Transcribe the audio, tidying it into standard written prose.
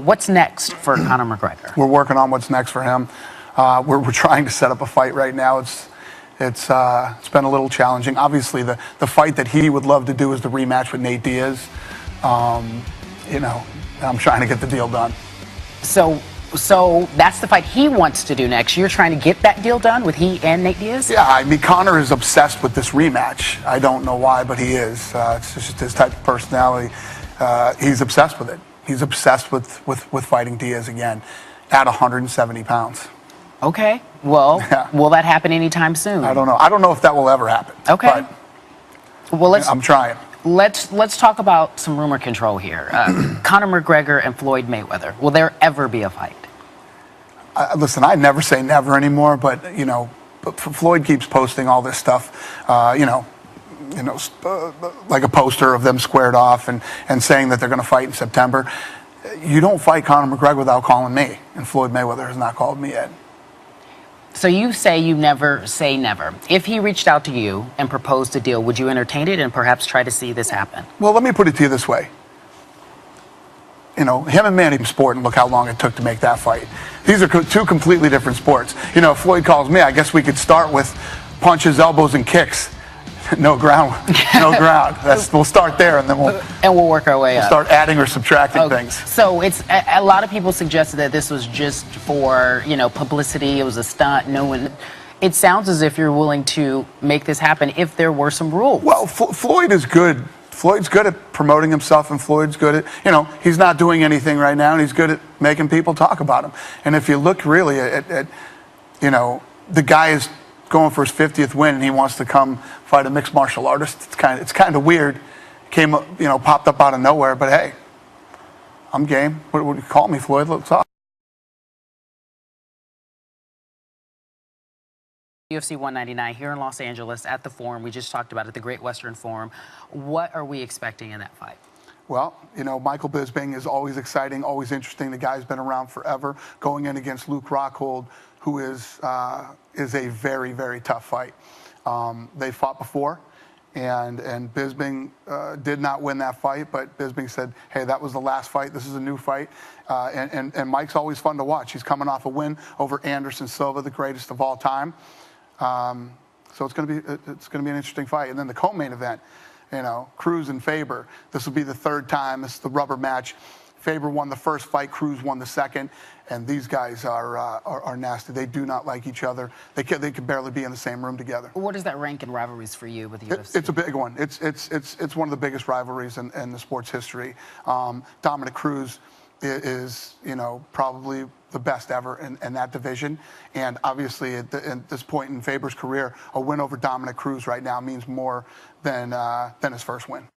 what's next for Conor McGregor? We're working on what's next for him. We're trying to set up a fight right now. It's been a little challenging. Obviously, the fight that he would love to do is the rematch with Nate Diaz. You know, I'm trying to get the deal done. So that's the fight he wants to do next. You're trying to get that deal done with he and Nate Diaz? Yeah, I mean, Conor is obsessed with this rematch. I don't know why, but he is. It's just his type of personality. He's obsessed with it. He's obsessed with fighting Diaz again at 170 pounds. Okay. Well, yeah. Will that happen anytime soon? I don't know. I don't know if that will ever happen. Okay. But, well, I'm trying. Let's talk about some rumor control here. Conor McGregor and Floyd Mayweather. Will there ever be a fight? Listen, I never say never anymore, but you know, Floyd keeps posting all this stuff. Like a poster of them squared off and saying that they're going to fight in September. You don't fight Conor McGregor without calling me, and Floyd Mayweather has not called me yet. So you say you never say never. If he reached out to you and proposed a deal, would you entertain it and perhaps try to see this happen? Well, let me put it to you this way. You know, him and Manny sport, and look how long it took to make that fight. These are two completely different sports. You know, if Floyd calls me, I guess we could start with punches, elbows, and kicks. No ground, no ground. We'll start there, and then we'll work our way up. Start adding or subtracting things. So it's a lot of people suggested that this was just for publicity. It was a stunt. No one. It sounds as if you're willing to make this happen if there were some rules. Well, Floyd is good. Floyd's good at promoting himself, and Floyd's good at he's not doing anything right now, and he's good at making people talk about him. And if you look really at the guy is going for his 50th win, and he wants to come fight a mixed martial artist. It's kind of weird. Came up, popped up out of nowhere. But hey, I'm game. What would you call me, Floyd? Let's talk. UFC 199 here in Los Angeles at the Forum. We just talked about it, the Great Western Forum. What are we expecting in that fight? Well, Michael Bisping is always exciting, always interesting. The guy's been around forever. Going in against Luke Rockhold, who is a very, very tough fight. They fought before, and Bisping did not win that fight, but Bisping said, hey, that was the last fight. This is a new fight. And Mike's always fun to watch. He's coming off a win over Anderson Silva, the greatest of all time. So it's going to be an interesting fight. And then the co-main event, Cruz and Faber. This will be the third time. This is the rubber match. Faber won the first fight, Cruz won the second, and these guys are nasty. They do not like each other. They can barely be in the same room together. What does that rank in rivalries for you with the UFC? It's a big one. It's one of the biggest rivalries in the sport's history. Dominic Cruz is probably the best ever in that division, and obviously at this point in Faber's career, a win over Dominic Cruz right now means more than his first win.